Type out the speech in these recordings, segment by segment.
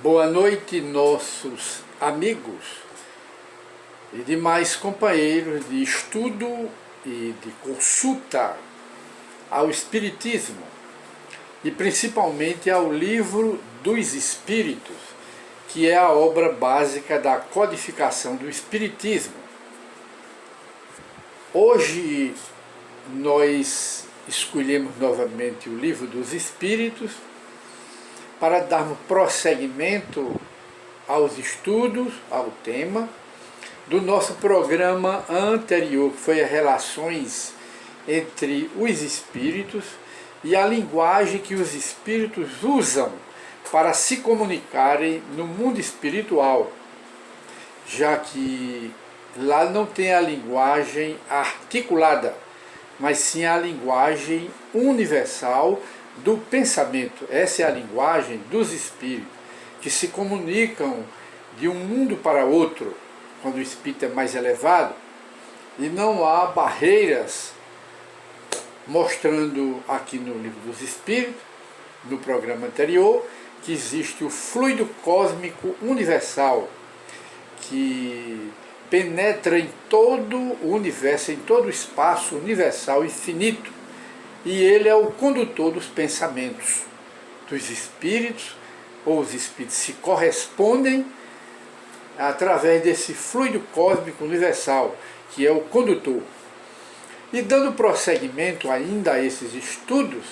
Boa noite, nossos amigos e demais companheiros de estudo e de consulta ao Espiritismo e principalmente ao Livro dos Espíritos, que é a obra básica da codificação do Espiritismo. Hoje nós escolhemos novamente o Livro dos Espíritos para darmos prosseguimento aos estudos, ao tema do nosso programa anterior, que foi as relações entre os espíritos e a linguagem que os espíritos usam para se comunicarem no mundo espiritual, já que lá não tem a linguagem articulada, mas sim a linguagem universal do pensamento. Essa é a linguagem dos espíritos, que se comunicam de um mundo para outro, quando o espírito é mais elevado, e não há barreiras, mostrando aqui no Livro dos Espíritos, no programa anterior, que existe o fluido cósmico universal, que penetra em todo o universo, em todo o espaço universal infinito, e ele é o condutor dos pensamentos dos espíritos, ou os espíritos se correspondem através desse fluido cósmico universal, que é o condutor. E dando prosseguimento ainda a esses estudos,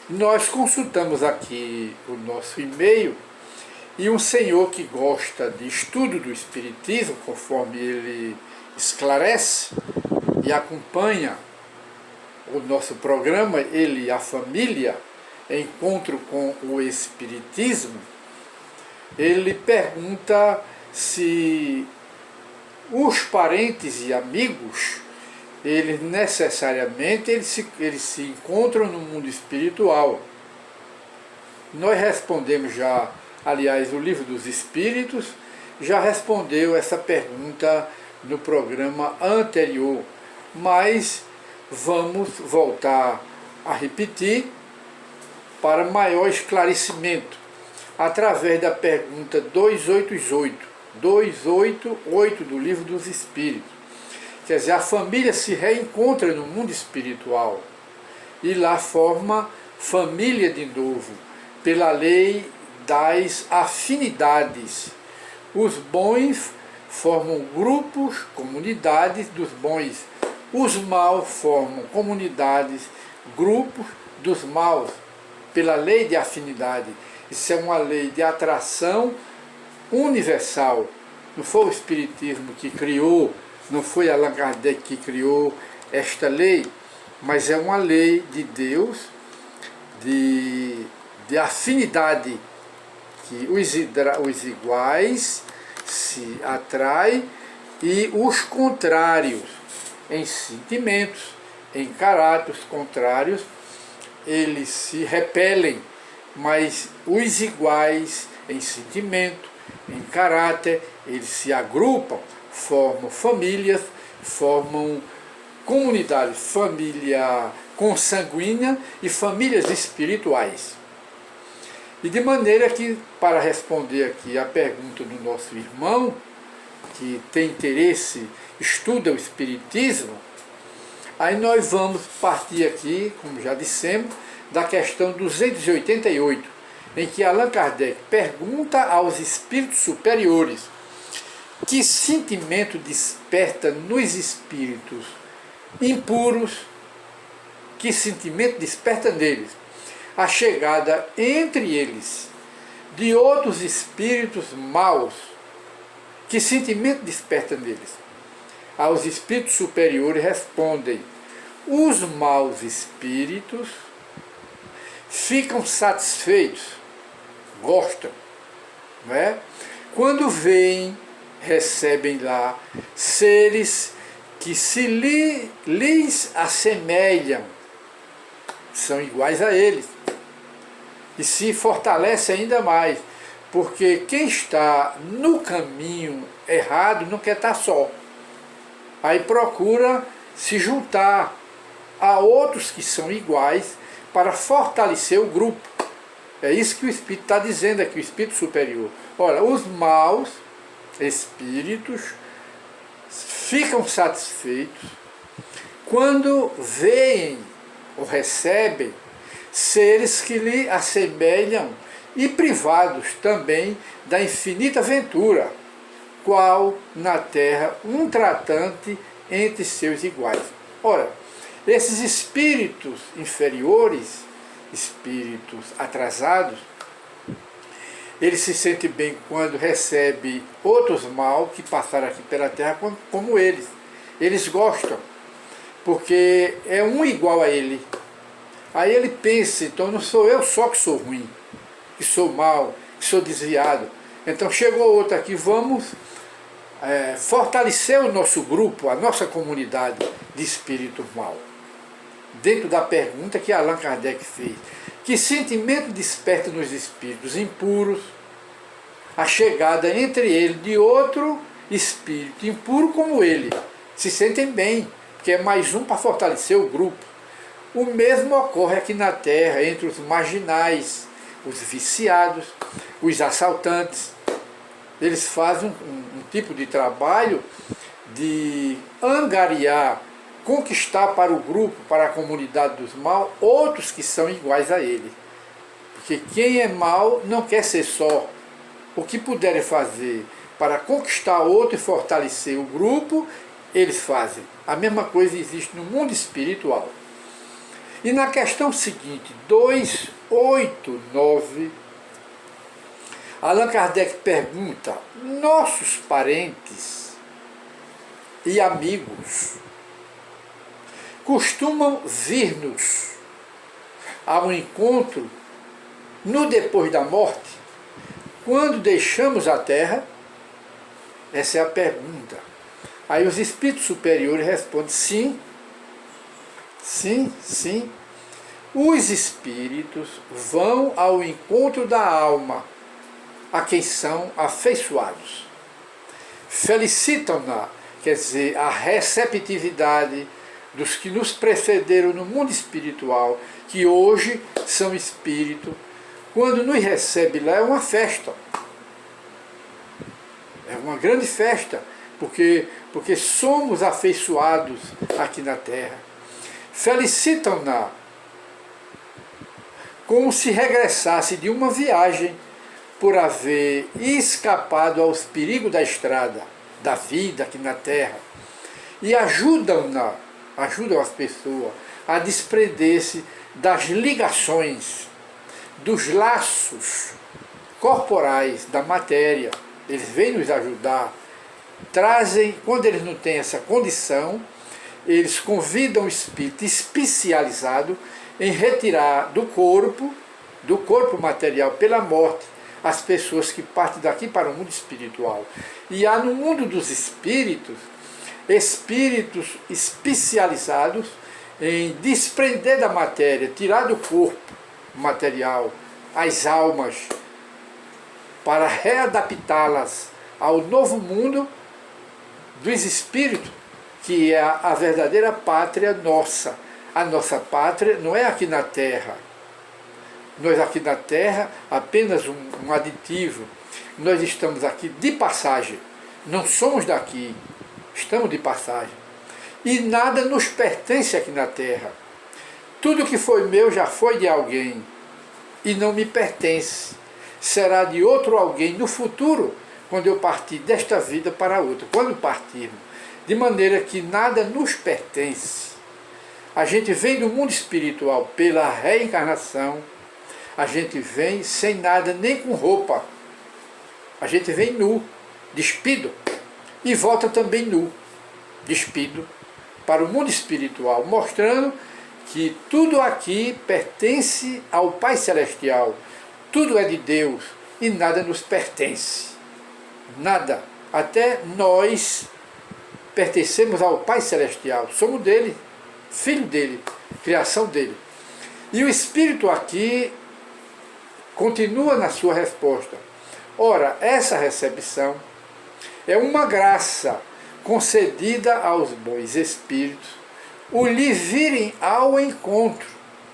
nós consultamos aqui o nosso e-mail, e um senhor que gosta de estudo do Espiritismo, conforme ele esclarece e acompanha o nosso programa, ele e a família, Encontro com o Espiritismo, ele pergunta se os parentes e amigos, eles necessariamente eles se encontram no mundo espiritual. Nós respondemos já, aliás, o Livro dos Espíritos já respondeu essa pergunta no programa anterior, mas vamos voltar a repetir para maior esclarecimento, através da pergunta 288 do Livro dos Espíritos. Quer dizer, a família se reencontra no mundo espiritual e lá forma família de novo, pela lei das afinidades. Os bons formam grupos, comunidades dos bons. Os maus formam comunidades, grupos dos maus, pela lei de afinidade. Isso é uma lei de atração universal. Não foi o Espiritismo que criou, não foi Allan Kardec que criou esta lei, mas é uma lei de Deus, de afinidade, que os iguais se atraem e os contrários, em sentimentos, em caráteres contrários, eles se repelem, mas os iguais em sentimento, em caráter, eles se agrupam, formam famílias, formam comunidades, família consanguínea e famílias espirituais. E de maneira que, para responder aqui a pergunta do nosso irmão, que tem interesse, estuda o Espiritismo, aí nós vamos partir aqui, como já dissemos, da questão 288, em que Allan Kardec pergunta aos espíritos superiores que sentimento desperta nos espíritos impuros, que sentimento desperta neles a chegada entre eles de outros espíritos maus, que sentimento desperta neles. Aos espíritos superiores respondem: os maus espíritos ficam satisfeitos, gostam, não é? Quando veem, recebem lá seres que se lhes assemelham, são iguais a eles, e se fortalece ainda mais, porque quem está no caminho errado não quer estar só. Aí procura se juntar a outros que são iguais para fortalecer o grupo. É isso que o Espírito está dizendo aqui, o Espírito superior. Ora, os maus espíritos ficam satisfeitos quando veem ou recebem seres que lhe assemelham e privados também da infinita ventura, qual na terra um tratante entre seus iguais. Ora, esses espíritos inferiores, espíritos atrasados, eles se sentem bem quando recebem outros mal que passaram aqui pela terra como eles. Eles gostam, porque é um igual a ele. Aí ele pensa, então não sou eu só que sou ruim, que sou mal, que sou desviado. Então chegou outro aqui, vamos fortalecer o nosso grupo, a nossa comunidade de espíritos mal. Dentro da pergunta que Allan Kardec fez, que sentimento desperta nos espíritos impuros a chegada entre ele de outro espírito impuro como ele? Se sentem bem, porque é mais um para fortalecer o grupo. O mesmo ocorre aqui na Terra entre os marginais, os viciados, os assaltantes. Eles fazem um tipo de trabalho de angariar, conquistar para o grupo, para a comunidade dos maus, outros que são iguais a ele. Porque quem é mau não quer ser só. O que puderem fazer para conquistar outro e fortalecer o grupo, eles fazem. A mesma coisa existe no mundo espiritual. E na questão seguinte, 289, Allan Kardec pergunta: nossos parentes e amigos costumam vir-nos ao encontro no depois da morte, quando deixamos a Terra? Essa é a pergunta. Aí os espíritos superiores respondem: sim, sim, sim. Os espíritos vão ao encontro da alma, a quem são afeiçoados. Felicitam-na, quer dizer, a receptividade dos que nos precederam no mundo espiritual, que hoje são espírito. Quando nos recebe lá é uma festa. É uma grande festa, porque somos afeiçoados aqui na Terra. Felicitam-na como se regressasse de uma viagem por haver escapado aos perigos da estrada, da vida aqui na Terra. E ajudam as pessoas a desprender-se das ligações, dos laços corporais da matéria. Eles vêm nos ajudar, trazem, quando eles não têm essa condição, eles convidam o espírito especializado em retirar do corpo material pela morte, as pessoas que partem daqui para o mundo espiritual. E há no mundo dos espíritos, espíritos especializados em desprender da matéria, tirar do corpo material as almas, para readaptá-las ao novo mundo dos espíritos, que é a verdadeira pátria nossa. A nossa pátria não é aqui na Terra. Nós aqui na Terra, apenas um aditivo. Nós estamos aqui de passagem. Não somos daqui. Estamos de passagem. E nada nos pertence aqui na Terra. Tudo que foi meu já foi de alguém. E não me pertence. Será de outro alguém no futuro, quando eu partir desta vida para outra. Quando partirmos. De maneira que nada nos pertence. A gente vem do mundo espiritual pela reencarnação. A gente vem sem nada, nem com roupa. A gente vem nu, despido. E volta também nu, despido, para o mundo espiritual, mostrando que tudo aqui pertence ao Pai Celestial. Tudo é de Deus e nada nos pertence. Nada. Até nós pertencemos ao Pai Celestial. Somos dele, filho dele, criação dele. E o Espírito aqui continua na sua resposta. Ora, essa recepção é uma graça concedida aos bons espíritos, o lhe virem ao encontro,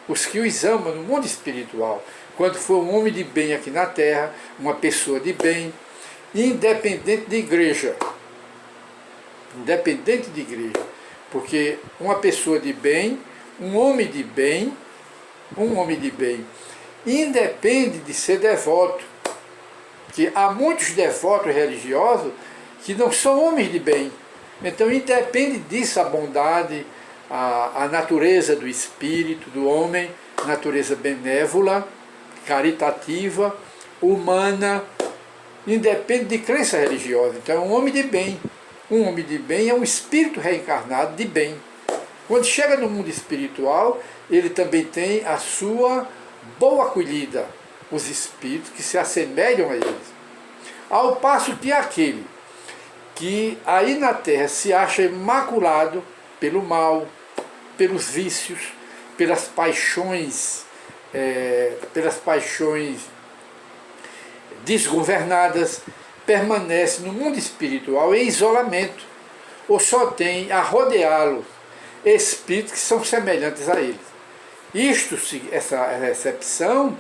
os que os amam no mundo espiritual, quando for um homem de bem aqui na Terra, uma pessoa de bem, independente de igreja. Independente de igreja. Porque uma pessoa de bem, um homem de bem, independe de ser devoto. Porque há muitos devotos religiosos que não são homens de bem. Então independe disso a bondade, a natureza do espírito, do homem, natureza benévola, caritativa, humana, independe de crença religiosa. Então é um homem de bem. Um homem de bem é um espírito reencarnado de bem. Quando chega no mundo espiritual, ele também tem a sua boa acolhida, os espíritos que se assemelham a eles. Ao passo que aquele que aí na Terra se acha imaculado pelo mal, pelos vícios, pelas paixões desgovernadas, permanece no mundo espiritual em isolamento, ou só tem a rodeá-lo espíritos que são semelhantes a eles. Essa recepção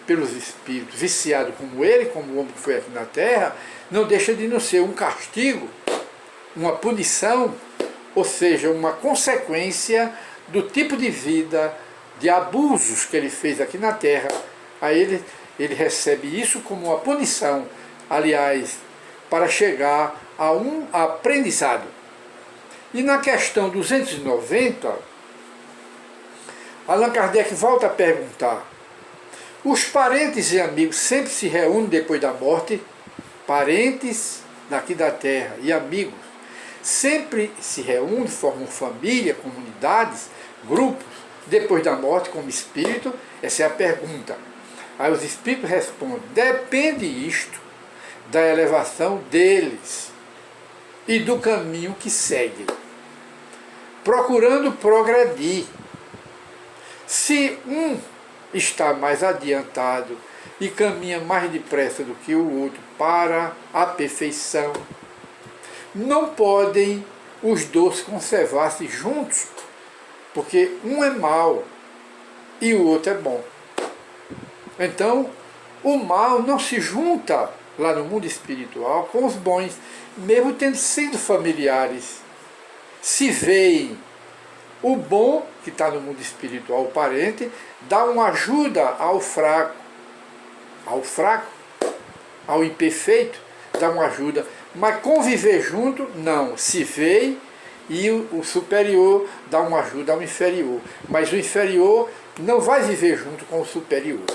pelos espíritos viciados como ele, como o homem que foi aqui na Terra, não deixa de não ser um castigo, uma punição, ou seja, uma consequência do tipo de vida, de abusos que ele fez aqui na Terra. Aí ele recebe isso como uma punição, aliás, para chegar a um aprendizado. E na questão 290, Allan Kardec volta a perguntar: os parentes e amigos sempre se reúnem depois da morte? Parentes daqui da Terra e amigos sempre se reúnem, formam família, comunidades, grupos, depois da morte como espírito? Essa é a pergunta. Aí os espíritos respondem: depende isto da elevação deles e do caminho que seguem, procurando progredir. Se um está mais adiantado e caminha mais depressa do que o outro para a perfeição, não podem os dois conservar-se juntos, porque um é mau e o outro é bom. Então, o mal não se junta lá no mundo espiritual com os bons, mesmo tendo sido familiares. Se veem o bom que está no mundo espiritual, o parente, dá uma ajuda ao fraco, ao imperfeito, dá uma ajuda. Mas conviver junto, não. Se vê e o superior dá uma ajuda ao inferior. Mas o inferior não vai viver junto com o superior.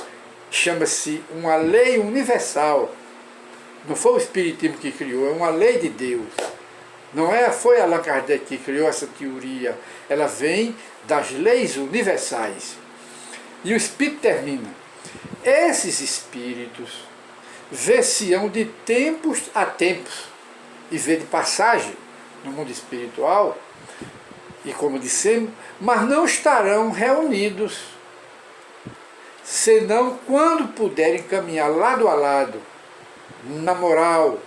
Chama-se uma lei universal. Não foi o Espiritismo que criou, é uma lei de Deus. Não foi Allan Kardec que criou essa teoria. Ela vem das leis universais. E o Espírito termina: esses espíritos ver-se-ão de tempos a tempos, e vê de passagem no mundo espiritual, e como dissemos, mas não estarão reunidos, senão quando puderem caminhar lado a lado, na moral,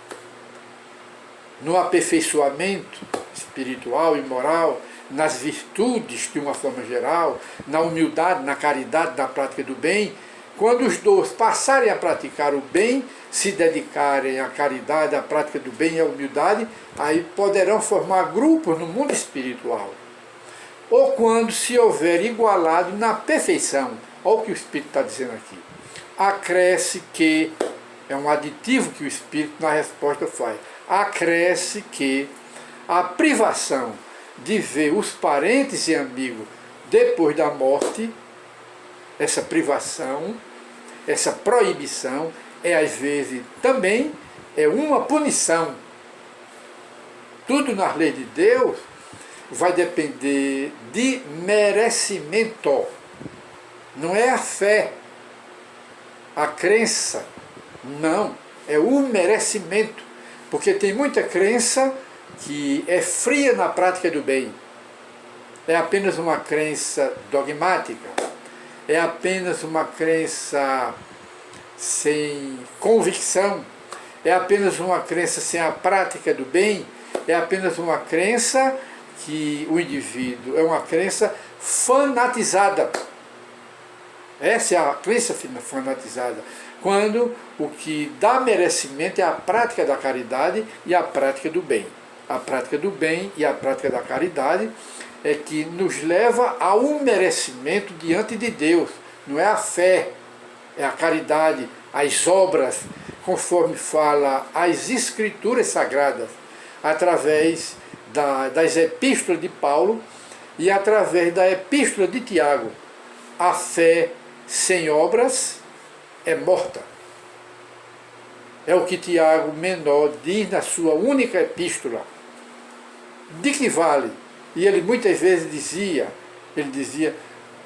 no aperfeiçoamento espiritual e moral, nas virtudes de uma forma geral, na humildade, na caridade, na prática do bem. Quando os dois passarem a praticar o bem, se dedicarem à caridade, à prática do bem e à humildade, aí poderão formar grupos no mundo espiritual. Ou quando se houver igualado na perfeição. Olha o que o Espírito está dizendo aqui. Acresce que, é um aditivo que o Espírito na resposta faz, acresce que a privação de ver os parentes e amigos depois da morte, essa privação, essa proibição, às vezes também é uma punição. Tudo nas leis de Deus vai depender de merecimento. Não é a fé, a crença, não, é o merecimento. Porque tem muita crença que é fria na prática do bem. É apenas uma crença dogmática, é apenas uma crença sem convicção, é apenas uma crença sem a prática do bem, é apenas uma crença que o indivíduo, é uma crença fanatizada. Essa é a crença fanatizada. Quando o que dá merecimento é a prática da caridade e a prática do bem. A prática do bem e a prática da caridade é que nos leva a um merecimento diante de Deus. Não é a fé, é a caridade, as obras, conforme fala as Escrituras Sagradas, através das epístolas de Paulo e através da epístola de Tiago. A fé sem obras é morta. É o que Tiago Menor diz na sua única epístola. De que vale? E ele muitas vezes dizia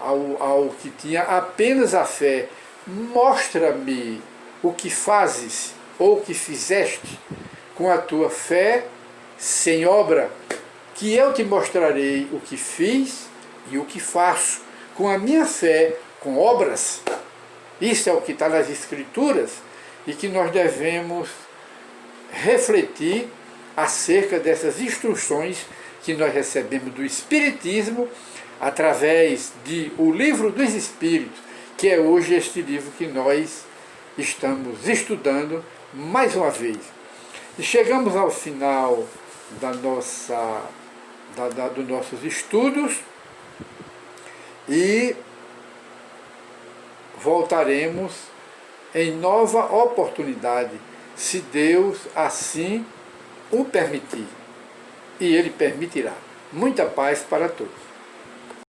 ao que tinha apenas a fé, mostra-me o que fazes ou o que fizeste com a tua fé sem obra, que eu te mostrarei o que fiz e o que faço com a minha fé, com obras. Isso é o que está nas Escrituras e que nós devemos refletir acerca dessas instruções que nós recebemos do Espiritismo através de O Livro dos Espíritos, que é hoje este livro que nós estamos estudando mais uma vez. E chegamos ao final dos nossos estudos e voltaremos em nova oportunidade, se Deus assim o permitir. E Ele permitirá. Muita paz para todos.